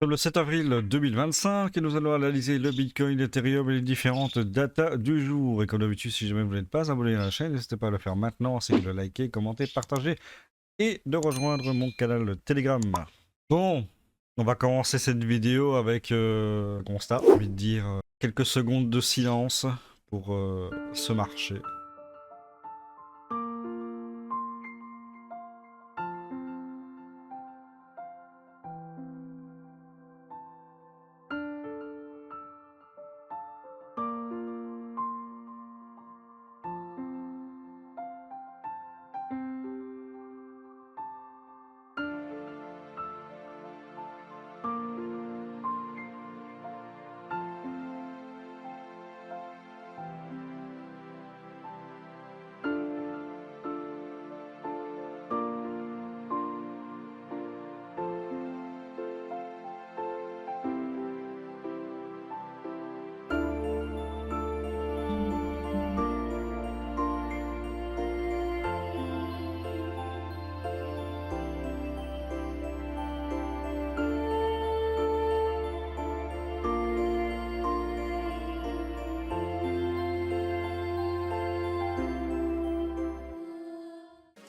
Le 7 avril 2025, et nous allons analyser le Bitcoin, l'Ethereum et les différentes datas du jour. Et comme d'habitude, si jamais vous n'êtes pas abonné à la chaîne, n'hésitez pas à le faire maintenant, ainsi que de liker, commenter, partager et de rejoindre mon canal Telegram. Bon, on va commencer cette vidéo avec un constat, j'ai envie de dire quelques secondes de silence pour ce marché.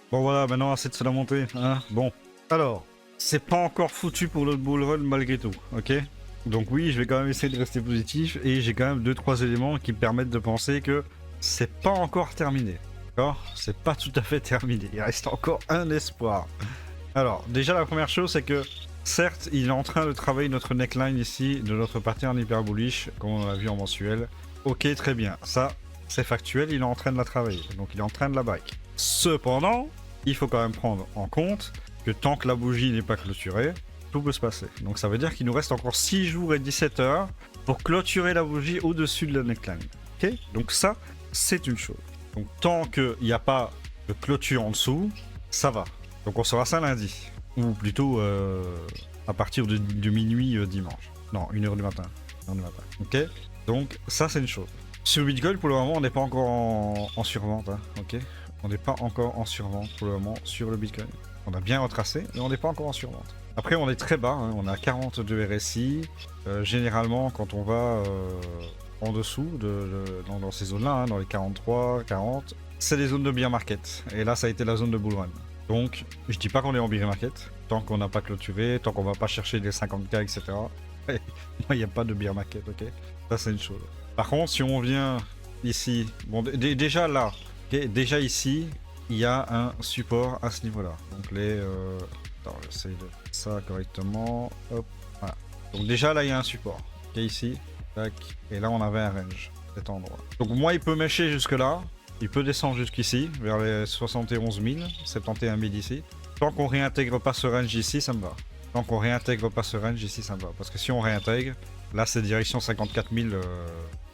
Bon voilà, maintenant assez de se la monter, hein. Bon, alors, c'est pas encore foutu pour le bull run malgré tout, ok? Donc oui, je vais quand même essayer de rester positif et j'ai quand même 2-3 éléments qui me permettent de penser que c'est pas encore terminé, d'accord? C'est pas tout à fait terminé, il reste encore un espoir. Alors, déjà la première chose c'est que, certes, il est en train de travailler notre neckline ici de notre pattern hyper bullish, comme on l'a vu en mensuel. Ok, très bien, ça c'est factuel, il est en train de la travailler, donc il est en train de la break. Cependant, il faut quand même prendre en compte que tant que la bougie n'est pas clôturée, tout peut se passer. Donc ça veut dire qu'il nous reste encore 6 jours et 17 heures pour clôturer la bougie au-dessus de la neckline. Ok? Donc ça, c'est une chose. Donc tant qu'il n'y a pas de clôture en dessous, ça va. Donc on saura ça lundi. Ou plutôt à partir de minuit dimanche. Non, 1h du matin. 1h du matin. Ok? Donc ça, c'est une chose. Sur Bitcoin, pour le moment, on n'est pas encore en survente, hein, ok? On n'est pas encore en survente pour le moment sur le Bitcoin. On a bien retracé, mais on n'est pas encore en survente. Après, on est très bas, hein, on a 42 RSI. Généralement, quand on va en dessous, dans ces zones-là, hein, dans les 43, 40, c'est des zones de bear market. Et là, ça a été la zone de bull run. Donc, je dis pas qu'on est en bear market, tant qu'on n'a pas clôturé, tant qu'on va pas chercher les 50K, etc. Moi, il n'y a pas de bear market, ok? Ça, c'est une chose. Par contre, si on vient ici, bon, déjà là, okay, déjà ici, il y a un support à ce niveau-là. Donc les, attends, j'essaye de faire ça correctement. Hop, voilà. Donc déjà là, il y a un support. Ok, ici, tac, et là on avait un range, cet endroit. Donc moi, il peut mêcher jusque là, il peut descendre jusqu'ici, vers les 71 000, 71 000 ici. Tant qu'on réintègre pas ce range ici, ça me va. Tant qu'on réintègre pas ce range ici, ça me va. Parce que si on réintègre, là c'est direction 54 000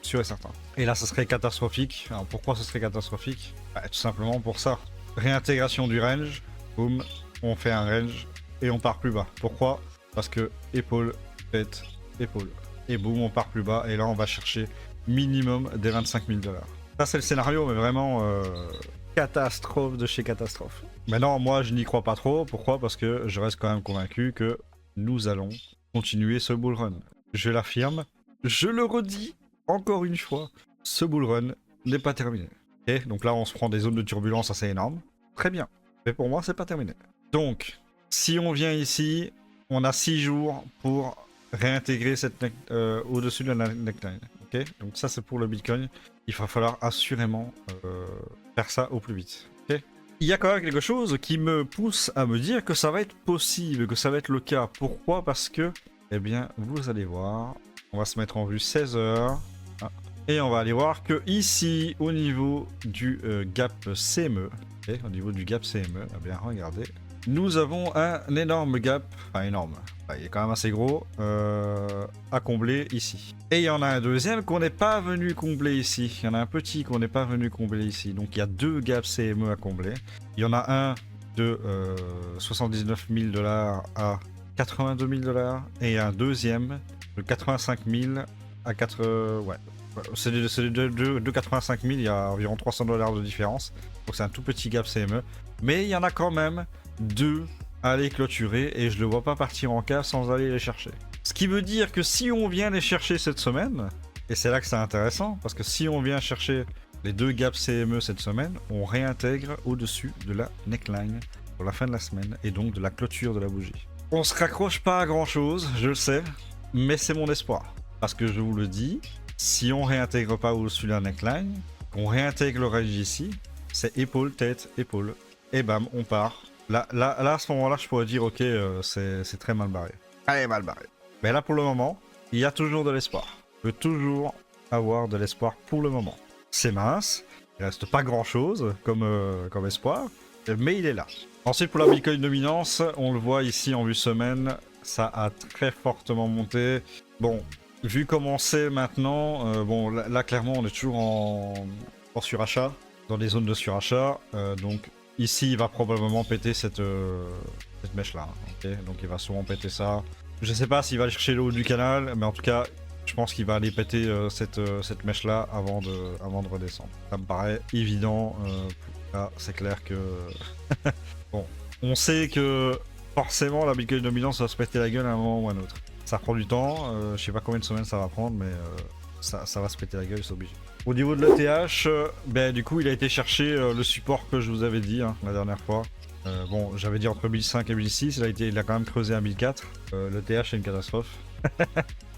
sûr et certain. Et là, ça serait catastrophique. Alors pourquoi ce serait catastrophique? Bah, tout simplement pour ça. Réintégration du range, boum, on fait un range et on part plus bas. Pourquoi? Parce que épaule, tête, épaule. Et boum, on part plus bas et là, on va chercher minimum des 25 000 $. Ça, c'est le scénario, mais vraiment catastrophe de chez catastrophe. Maintenant, moi, je n'y crois pas trop. Pourquoi? Parce que je reste quand même convaincu que nous allons continuer ce bull run. Je l'affirme, je le redis encore une fois, ce bull run n'est pas terminé. Okay, donc là, on se prend des zones de turbulence assez énormes. Très bien. Mais pour moi, c'est pas terminé. Donc, si on vient ici, on a 6 jours pour réintégrer cette au-dessus de la neckline. Okay, donc ça, c'est pour le Bitcoin. Il va falloir assurément faire ça au plus vite. Okay, il y a quand même quelque chose qui me pousse à me dire que ça va être possible, que ça va être le cas. Pourquoi? Parce que, eh bien, vous allez voir, on va se mettre en vue 16 heures. Et on va aller voir que ici, au niveau du gap CME, okay, au niveau du gap CME, eh bien regardez, nous avons un énorme gap, enfin énorme, il est quand même assez gros, à combler ici. Et il y en a un deuxième qu'on n'est pas venu combler ici. Il y en a un petit qu'on n'est pas venu combler ici. Donc il y a deux gaps CME à combler. Il y en a un de 79 000 $ à 82 000 $, et un deuxième de 85 000 à 4... ouais. C'est de 85 000, il y a environ 300 $ de différence. Donc c'est un tout petit gap CME. Mais il y en a quand même deux à aller clôturer et je ne le vois pas partir en cas sans aller les chercher. Ce qui veut dire que si on vient les chercher cette semaine, et c'est là que c'est intéressant, parce que si on vient chercher les 2 gaps CME cette semaine, on réintègre au-dessus de la neckline pour la fin de la semaine, et donc de la clôture de la bougie. On se raccroche pas à grand chose, je le sais, mais c'est mon espoir. Parce que je vous le dis, si on réintègre pas au-dessus de la neckline, qu'on réintègre le range ici, c'est épaule, tête, épaule, et bam, on part. Là à ce moment-là, je pourrais dire, ok, c'est très mal barré. Très mal barré. Mais là, pour le moment, il y a toujours de l'espoir. On peut toujours avoir de l'espoir pour le moment. C'est mince, il reste pas grand-chose comme espoir, mais il est là. Ensuite, pour la Bitcoin dominance, on le voit ici en vue semaine, ça a très fortement monté. Bon, vu comment c'est maintenant, bon, là clairement, on est toujours en surachat, dans des zones de surachat, donc ici, il va probablement péter cette mèche-là. Okay, donc il va sûrement péter ça. Je sais pas s'il va aller chercher le haut du canal, mais en tout cas, je pense qu'il va aller péter cette mèche-là avant de redescendre. Ça me paraît évident. Là, c'est clair que... bon, on sait que forcément, la Bitcoin dominance va se péter la gueule à un moment ou à un autre. Ça prend du temps. Je sais pas combien de semaines ça va prendre, mais ça va se péter la gueule, c'est obligé. Au niveau de l'ETH, ben, du coup, il a été chercher le support que je vous avais dit la dernière fois. Bon, j'avais dit entre 1005 et 1006, il a quand même creusé à 1004. L'ETH, c'est une catastrophe.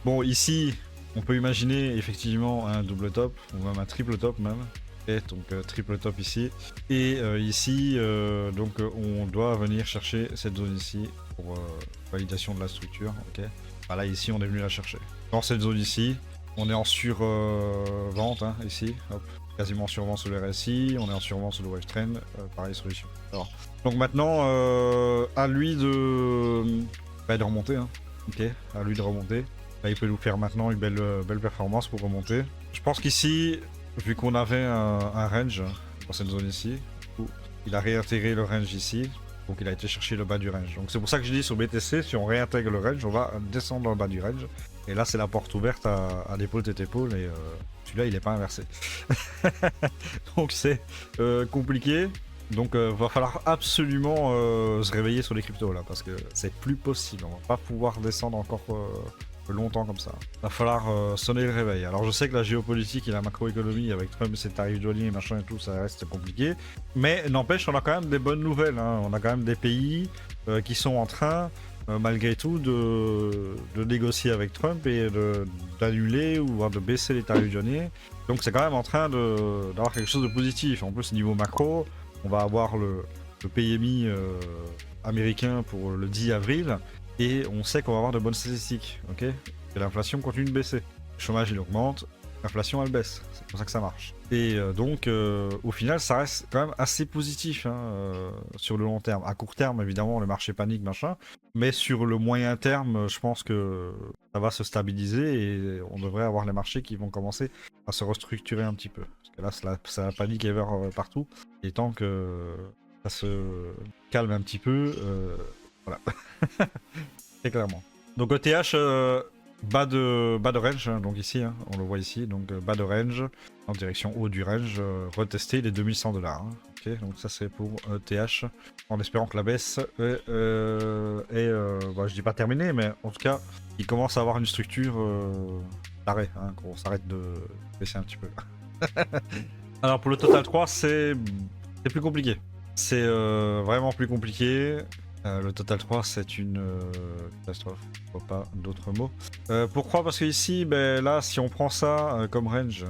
Bon, ici, on peut imaginer effectivement un double top, ou même un triple top même. Et donc triple top ici. Et ici, donc on doit venir chercher cette zone ici pour validation de la structure. Ok. Voilà, ici, on est venu la chercher. Dans cette zone ici, on est en survente ici, hop, quasiment en survente sur le RSI, on est en survente sur le Wave Trend, pareil solution. Alors, donc maintenant, à lui de remonter, ok, à lui de remonter. Là, il peut nous faire maintenant une belle performance pour remonter. Je pense qu'ici, vu qu'on avait un range dans cette zone ici, il a réintégré le range ici. Donc il a été chercher le bas du range. Donc c'est pour ça que je dis sur BTC, si on réintègre le range, on va descendre dans le bas du range. Et là c'est la porte ouverte à l'épaule tête épaule et celui-là il n'est pas inversé. Donc c'est compliqué. Donc va falloir absolument se réveiller sur les cryptos là parce que c'est plus possible. On va pas pouvoir descendre encore longtemps comme ça. Va falloir sonner le réveil. Alors je sais que la géopolitique et la macroéconomie avec Trump et ses tarifs douaniers et machin et tout, ça reste compliqué. Mais n'empêche, on a quand même des bonnes nouvelles. On a quand même des pays qui sont en train, malgré tout, de négocier avec Trump et d'annuler ou voire de baisser les tarifs douaniers. Donc c'est quand même en train d'avoir quelque chose de positif. En plus, niveau macro, on va avoir le PMI américain pour le 10 avril. Et on sait qu'on va avoir de bonnes statistiques, ok? Et l'inflation continue de baisser. Le chômage il augmente, l'inflation elle baisse. C'est comme ça que ça marche. Et donc au final ça reste quand même assez positif sur le long terme. À court terme évidemment le marché panique machin. Mais sur le moyen terme je pense que ça va se stabiliser et on devrait avoir les marchés qui vont commencer à se restructurer un petit peu. Parce que là c'est la panique ever partout. Il est temps que ça se calme un petit peu. Voilà. Très clairement. Donc ETH bas de range, donc ici, on le voit ici, donc bas de range, en direction haut du range, retester les 2100 $. Ok, donc ça c'est pour ETH, en espérant que la baisse est, je dis pas terminée, mais en tout cas, il commence à avoir une structure d'arrêt, qu'on s'arrête de baisser un petit peu. Alors pour le Total 3, c'est plus compliqué. C'est vraiment plus compliqué. Le Total 3 c'est une catastrophe, je vois pas d'autres mots. Pourquoi? Parce que ici, ben, là si on prend ça comme range,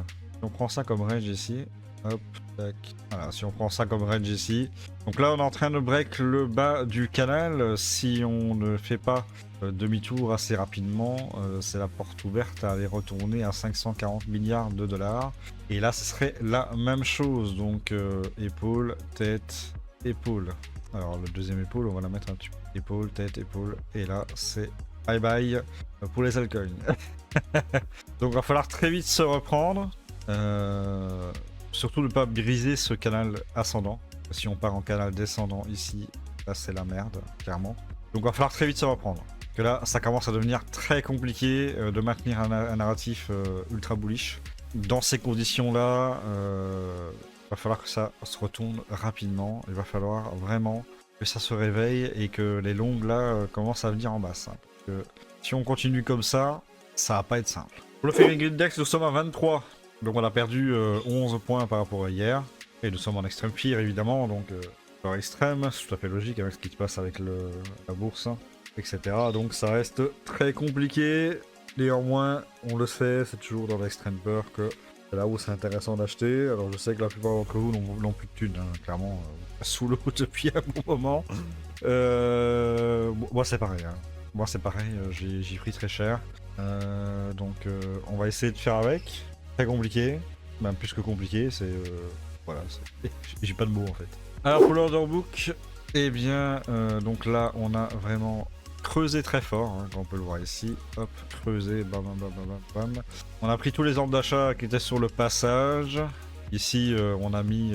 ici, hop, tac, voilà, si on prend ça comme range ici, donc là on est en train de break le bas du canal, si on ne fait pas demi-tour assez rapidement, c'est la porte ouverte à aller retourner à 540 milliards de dollars, et là ce serait la même chose, donc épaule, tête, épaule. Alors le deuxième épaule, on va la mettre un petit peu. Épaule, tête, épaule. Et là, c'est bye bye pour les altcoins. Donc il va falloir très vite se reprendre. Surtout ne pas briser ce canal ascendant. Si on part en canal descendant ici, là c'est la merde, clairement. Donc il va falloir très vite se reprendre. Que là, ça commence à devenir très compliqué de maintenir un narratif ultra bullish. Dans ces conditions-là, il va falloir que ça se retourne rapidement. Il va falloir vraiment que ça se réveille et que les longues là commencent à venir en basse. Hein, parce que si on continue comme ça va pas être simple. Pour le Fairy Index, nous sommes à 23. Donc on a perdu 11 points par rapport à hier. Et nous sommes en extrême fear évidemment, donc par extrême, c'est tout à fait logique avec ce qui se passe avec la bourse, hein, etc. Donc ça reste très compliqué. Néanmoins, on le sait, c'est toujours dans l'extrême peur que c'est là où c'est intéressant d'acheter. Alors je sais que la plupart d'entre vous n'ont plus de thunes, hein, clairement, sous l'eau depuis un bon moment. Moi c'est pareil, hein. Moi c'est pareil, j'ai pris très cher. Donc on va essayer de faire avec. Très compliqué, même plus que compliqué, c'est... voilà, j'ai pas de mots en fait. Alors pour l'order book, eh bien, donc là on a vraiment creusé très fort, hein, comme on peut le voir ici. Hop, creusé, bam bam bam bam bam. On a pris tous les ordres d'achat qui étaient sur le passage. Ici on a mis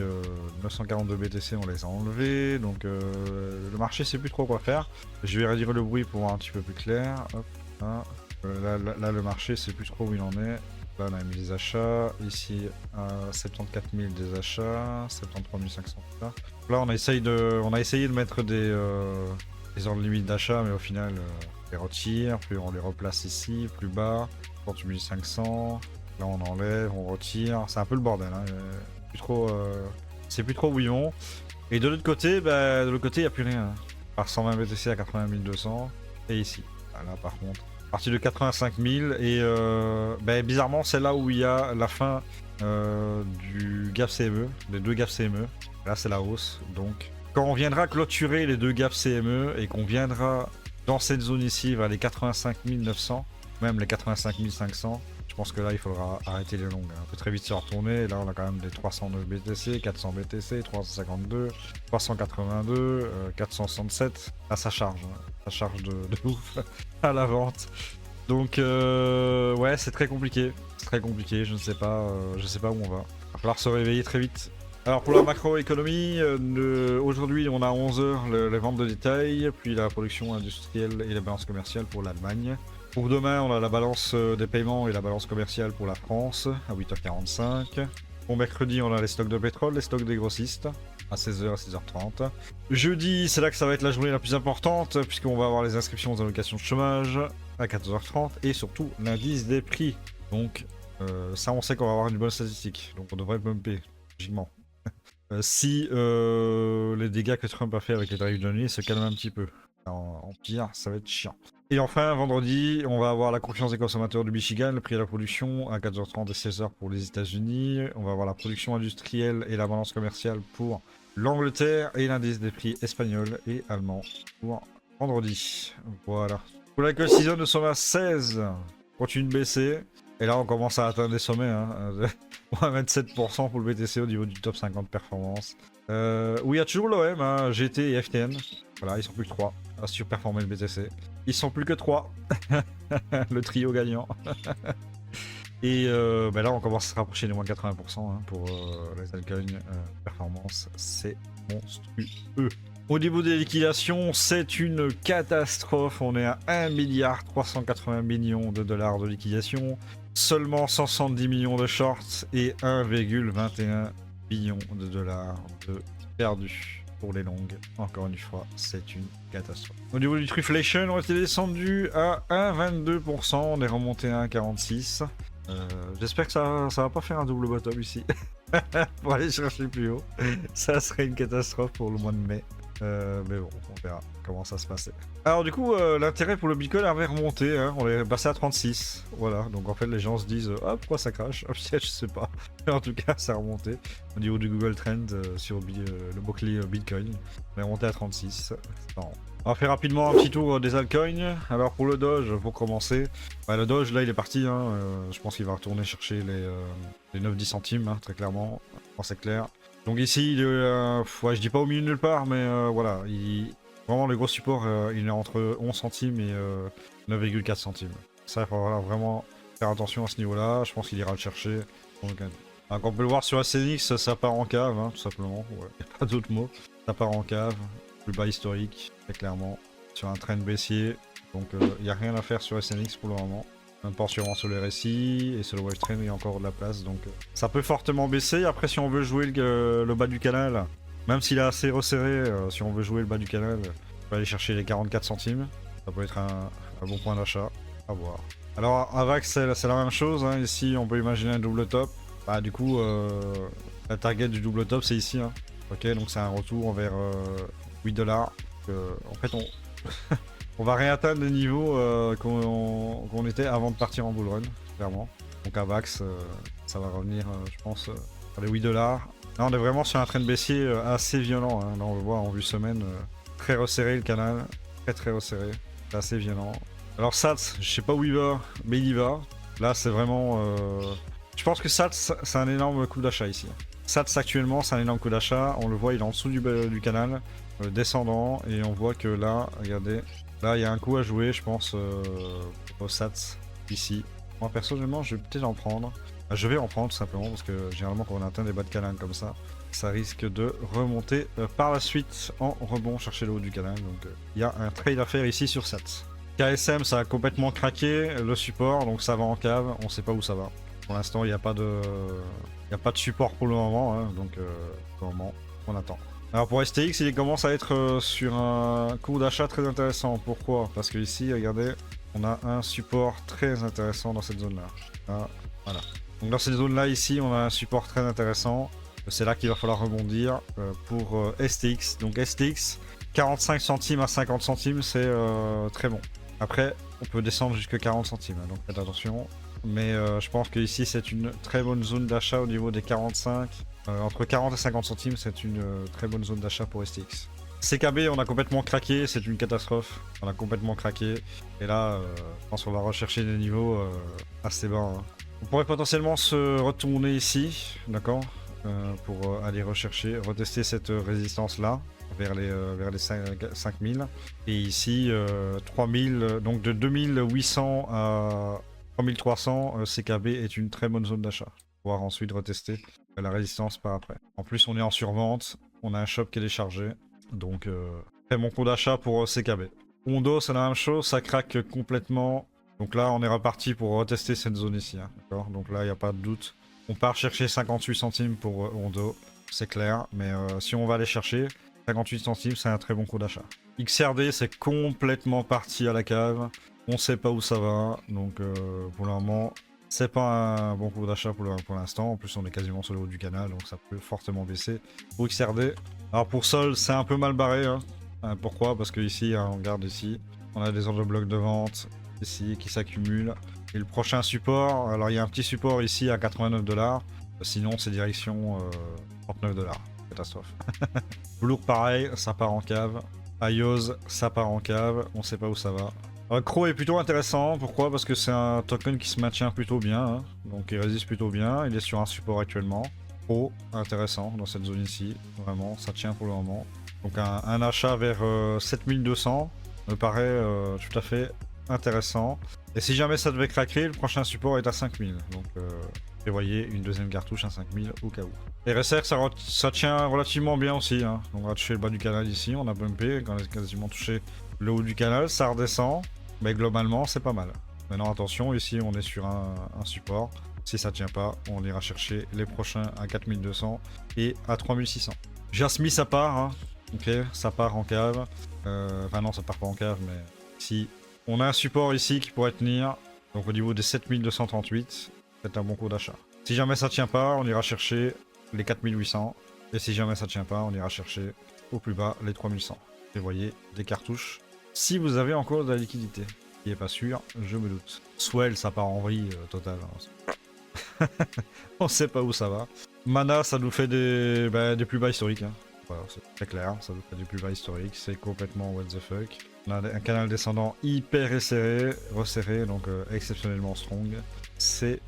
942 BTC, on les a enlevés, donc le marché sait plus trop quoi faire. Je vais réduire le bruit pour voir un petit peu plus clair. Hop, hein. Là le marché sait plus trop où il en est. Là on a mis des achats, ici 74 000 des achats, 73 500 là. Là on a essayé de mettre des ordres limites d'achat, mais au final on les retire, puis on les replace ici, plus bas, 38 500, là on enlève, on retire, c'est un peu le bordel, hein. C'est plus trop bouillon. Et de l'autre côté, il n'y a plus rien, hein. Par 120 BTC à 80 200, et ici, là par contre. Partie de 85 000 et bizarrement c'est là où il y a la fin du gap CME, des deux gaps CME. Là c'est la hausse, donc quand on viendra clôturer les deux gaps CME et qu'on viendra dans cette zone ici vers les 85 900, même les 85 500, je pense que là il faudra arrêter les longues. On peut très vite se retourner, là on a quand même des 309 BTC, 400 BTC, 352, 382, 467, là ça charge, hein. Ça charge de ouf à la vente. Donc ouais c'est très compliqué, je ne sais pas où on va. Il va falloir se réveiller très vite. Alors pour la macroéconomie, aujourd'hui on a 11h les ventes de détail, puis la production industrielle et la balance commerciale pour l'Allemagne. Pour demain on a la balance des paiements et la balance commerciale pour la France à 8h45. Pour mercredi on a les stocks de pétrole, les stocks des grossistes à 16h, 6h30. Jeudi, c'est là que ça va être la journée la plus importante, puisqu'on va avoir les inscriptions aux allocations de chômage à 14h30, et surtout l'indice des prix. Donc ça, on sait qu'on va avoir une bonne statistique, donc on devrait bumper, logiquement. Si les dégâts que Trump a fait avec les tarifs de nuit se calment un petit peu. En pire, ça va être chiant. Et enfin, vendredi, on va avoir la confiance des consommateurs du Michigan, le prix de la production à 14h30 et 16h pour les États-Unis. On va avoir la production industrielle et la balance commerciale pour l'Angleterre et l'indice des prix espagnol et allemand pour vendredi. Voilà. Pour la call season, nous sommes à 16. Continue de baisser. Et là, on commence à atteindre des sommets. Hein. On va mettre 7% pour le BTC au niveau du top 50 performance. Oui, il y a toujours l'OM, hein, GT et FTN. Voilà, ils sont plus que 3 à surperformer le BTC. Ils sont plus que 3. Le trio gagnant. Et là, on commence à se rapprocher des moins 80% hein, pour les altcoins performance. C'est monstrueux. Au niveau des liquidations, c'est une catastrophe. On est à 1,380 milliard de liquidation. Seulement 170 millions de shorts et 1,21 billion de dollars de perdus pour les longues. Encore une fois, c'est une catastrophe. Au niveau du Triflation, on était descendu à 1,22%. On est remonté à 1,46%. J'espère que ça va pas faire un double bottom ici. Pour aller chercher plus haut. Ça serait une catastrophe pour le mois de mai. Mais bon, on verra comment ça se passait. Alors du coup, l'intérêt pour le Bitcoin avait remonté, hein, on est passé à 36. Voilà, donc en fait les gens se disent « Ah, pourquoi ça crache ?» Je sais pas. Mais en tout cas, ça a remonté. Au niveau du Google Trend sur le mot-clé Bitcoin, on est remonté à 36. C'est marrant. On va faire rapidement un petit tour des altcoins. Alors pour le Doge, pour commencer, le Doge là il est parti, hein, je pense qu'il va retourner chercher les 9-10 centimes, hein, très clairement, c'est clair. Donc ici, il est, je dis pas au milieu de nulle part, mais voilà, vraiment le gros support, il est entre 11 centimes et 9,4 centimes. Ça, il faudra vraiment faire attention à ce niveau-là, je pense qu'il ira le chercher. Donc on peut le voir sur SNX, ça part en cave, hein, tout simplement, il n'y a pas d'autre mot. Ça part en cave, plus bas historique, très clairement, sur un trend baissier, donc il n'y a rien à faire sur SNX pour le moment. Même pas sur le RSI, et sur le Wave Trend il y a encore de la place, donc ça peut fortement baisser. Après si on veut jouer le bas du canal, Même s'il est assez resserré, si on veut jouer le bas du canal, on peut aller chercher les 44 centimes. Ça peut être un bon point d'achat. À voir. Alors, Avax, c'est la même chose. Hein. Ici, on peut imaginer un double top. Bah, du coup, la target du double top, c'est ici. Hein. Ok, donc c'est un retour vers 8$. En fait, on va réatteindre les niveaux qu'on était avant de partir en bullrun, clairement. Donc Avax, ça va revenir, je pense, à les 8$. Là, on est vraiment sur un trend baissier assez violent. Hein. Là, on le voit en vue semaine. Très resserré le canal. Très resserré. C'est assez violent. Alors Sats, je sais pas où il va, mais il y va. Là, c'est vraiment... Je pense que Sats, c'est un énorme coup d'achat ici. Sats, actuellement, c'est un énorme coup d'achat. On le voit, il est en dessous du canal, descendant. Et on voit que là, regardez, là, il y a un coup à jouer, je pense, au Sats, ici. Moi, personnellement, je vais peut-être en prendre. Je vais en prendre, tout simplement, parce que généralement, quand on atteint des bas de canal comme ça risque de remonter par la suite en rebond, chercher le haut du canal. Donc, il y a un trade à faire ici sur Sats. KSM, ça a complètement craqué, le support, donc ça va en cave, on sait pas où ça va. Pour l'instant, il n'y a pas de support pour le moment, hein, donc pour le moment, on attend. Alors pour STX, il commence à être sur un cours d'achat très intéressant. Pourquoi? Parce que ici, regardez, on a un support très intéressant dans cette zone-là. Ah, voilà. Donc dans cette zone-là, ici, on a un support très intéressant. C'est là qu'il va falloir rebondir pour STX. Donc STX, 45 centimes à 50 centimes, c'est très bon. Après, on peut descendre jusqu'à 40 centimes, hein, donc faites attention. Mais je pense qu'ici, c'est une très bonne zone d'achat au niveau des 45. Entre 40 et 50 centimes, c'est une très bonne zone d'achat pour STX. CKB, on a complètement craqué, c'est une catastrophe. On a complètement craqué. Et là, je pense qu'on va rechercher des niveaux assez bas. Hein. On pourrait potentiellement se retourner ici, d'accord, pour aller retester cette résistance-là. Vers les 5000. Et ici, 3000, donc de 2800 à 3300, CKB est une très bonne zone d'achat. Pouvoir ensuite retester la résistance par après. En plus, on est en survente, on a un shop qui est déchargé. Donc, très bon coup d'achat pour CKB. Hondo, c'est la même chose, ça craque complètement. Donc là, on est reparti pour retester cette zone ici. Hein, d'accord, donc là, il n'y a pas de doute. On part chercher 58 centimes pour Hondo, c'est clair. Mais si on va aller chercher 58 centimes, c'est un très bon coup d'achat. XRD, c'est complètement parti à la cave. On sait pas où ça va. Donc, pour le moment, c'est pas un bon coup d'achat pour l'instant. En plus, on est quasiment sur le haut du canal, donc ça peut fortement baisser. Pour XRD. Alors, pour Sol, c'est un peu mal barré. Hein. Pourquoi? Parce que ici, hein, on regarde ici, on a des ordres de blocs de vente ici qui s'accumulent. Et le prochain support, alors il y a un petit support ici à 89$. Sinon, c'est direction 39$. Catastrophe. Blour pareil, ça part en cave. Ayos, ça part en cave, on sait pas où ça va. Crow est plutôt intéressant, pourquoi? Parce que c'est un token qui se maintient plutôt bien, hein. Donc il résiste plutôt bien, il est sur un support actuellement. Crow, intéressant dans cette zone ici, vraiment, ça tient pour le moment. Donc un achat vers 7200 me paraît tout à fait intéressant. Et si jamais ça devait craquer, le prochain support est à 5000. Donc prévoyez une deuxième cartouche à 5000 au cas où. RSR, ça tient relativement bien aussi. Hein. On va toucher le bas du canal ici, on a bumpé, on a quasiment touché le haut du canal, ça redescend. Mais globalement, c'est pas mal. Maintenant, attention, ici, on est sur un support. Si ça tient pas, on ira chercher les prochains à 4200 et à 3600. Jasmine, ça part. Hein. Ok, ça part en cave. Enfin non, ça part pas en cave, mais si on a un support ici qui pourrait tenir. Donc au niveau des 7238, c'est un bon coup d'achat. Si jamais ça tient pas, on ira chercher les 4800. Et si jamais ça tient pas, on ira chercher au plus bas les 3100. Et vous voyez, des cartouches. Si vous avez encore de la liquidité. Qui est pas sûr, je me doute. Swell, ça part en vrille total. Hein. On sait pas où ça va. Mana, ça nous fait des plus bas historiques. Hein. Voilà, c'est très clair, ça nous fait des plus bas historiques. C'est complètement what the fuck. On a un canal descendant hyper resserré, donc exceptionnellement strong. C'est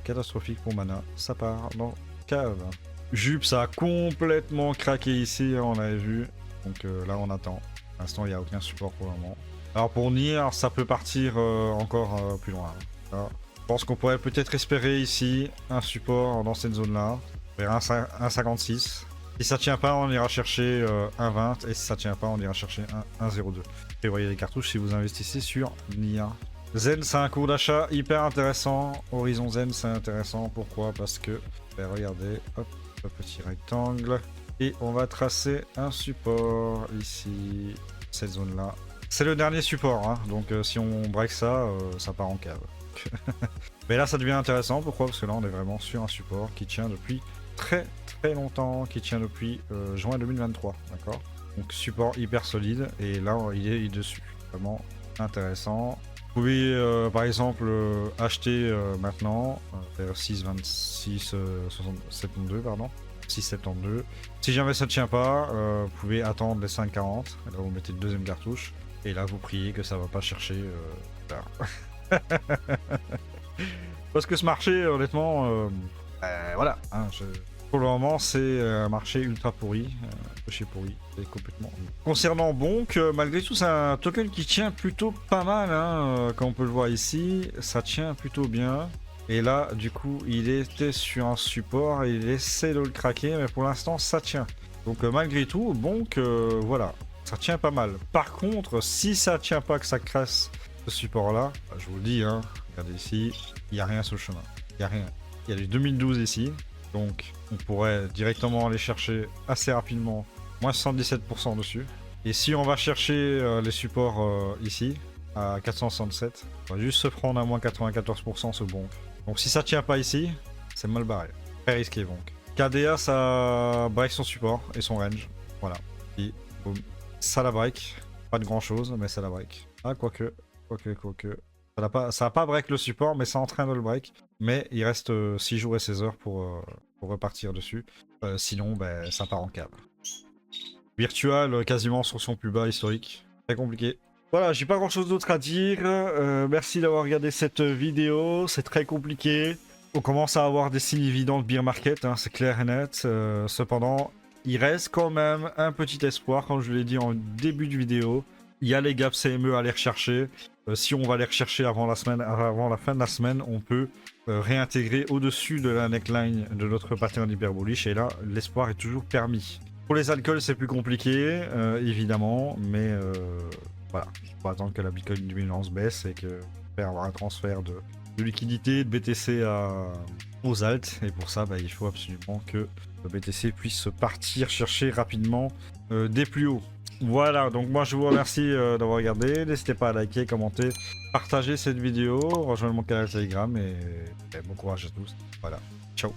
catastrophique pour Mana. Ça part dans cave. Jup, ça a complètement craqué ici, hein, on avait vu. Donc là, on attend. Pour l'instant, il n'y a aucun support pour le moment. Alors pour Nier, ça peut partir encore plus loin. Là, je pense qu'on pourrait peut-être espérer ici un support dans cette zone-là, vers 1,56. Si ça tient pas, on ira chercher 1,20. Et si ça tient pas, on ira chercher 1,02. Et voyez les cartouches si vous investissez sur Nier. Zen, c'est un cours d'achat hyper intéressant. Horizon Zen, c'est intéressant. Pourquoi? Parce que, regardez, hop, le petit rectangle. Et on va tracer un support ici, cette zone-là. C'est le dernier support, hein, donc si on break ça, ça part en cave. Mais là, ça devient intéressant. Pourquoi? Parce que là, on est vraiment sur un support qui tient depuis très longtemps, qui tient depuis juin 2023, d'accord? Donc support hyper solide, et là, il est dessus. Vraiment intéressant. Vous pouvez par exemple acheter maintenant vers 6,26, 72, pardon. 6,72. Si jamais ça ne tient pas, vous pouvez attendre les 5,40. Là, vous mettez le deuxième cartouche. Et là, vous priez que ça va pas chercher là. Parce que ce marché, honnêtement, voilà. Hein, pour le moment, c'est un marché ultra pourri. Chez pourri, c'est complètement. Concernant Bonk, malgré tout, c'est un token qui tient plutôt pas mal. Hein, comme on peut le voir ici, ça tient plutôt bien. Et là, du coup, il était sur un support et il essaie de le craquer, mais pour l'instant, ça tient. Donc, malgré tout, Bonk, voilà, ça tient pas mal. Par contre, si ça tient pas, que ça crasse ce support-là, bah, je vous le dis, hein, regardez ici, il n'y a rien sur le chemin. Il n'y a rien. Il y a les 2012 ici. Donc, on pourrait directement aller chercher assez rapidement moins 77% dessus. Et si on va chercher les supports ici, à 467, on va juste se prendre à moins 94% ce Bonk. Donc si ça tient pas ici, c'est mal barré. Très risqué Bonk. KDA, ça break son support et son range. Voilà. Et boum. Ça la break. Pas de grand chose, mais ça la break. Ah, quoique. Ça a pas break le support, mais c'est en train de le break. Mais il reste 6 jours et 16 heures pour repartir dessus. Sinon, ben, ça part en cave. Virtual, quasiment sur son plus bas historique. Très compliqué. Voilà, j'ai pas grand chose d'autre à dire. Merci d'avoir regardé cette vidéo. C'est très compliqué. On commence à avoir des signes évidents de bear market, hein, c'est clair et net. Cependant, il reste quand même un petit espoir, comme je l'ai dit en début de vidéo. Il y a les gaps CME à aller rechercher. Si on va les rechercher avant la fin de la semaine, on peut réintégrer au-dessus de la neckline de notre pattern hyper bullish. Et là, l'espoir est toujours permis. Pour les alcools, c'est plus compliqué, évidemment, mais voilà. Il faut attendre que la Bitcoin dominance baisse et que faire avoir un transfert de liquidité de BTC aux alts. Et pour ça, bah, il faut absolument que le BTC puisse partir chercher rapidement des plus hauts. Voilà, donc moi je vous remercie d'avoir regardé. N'hésitez pas à liker, commenter, partager cette vidéo, rejoindre mon canal Telegram et bon courage à tous. Voilà, ciao.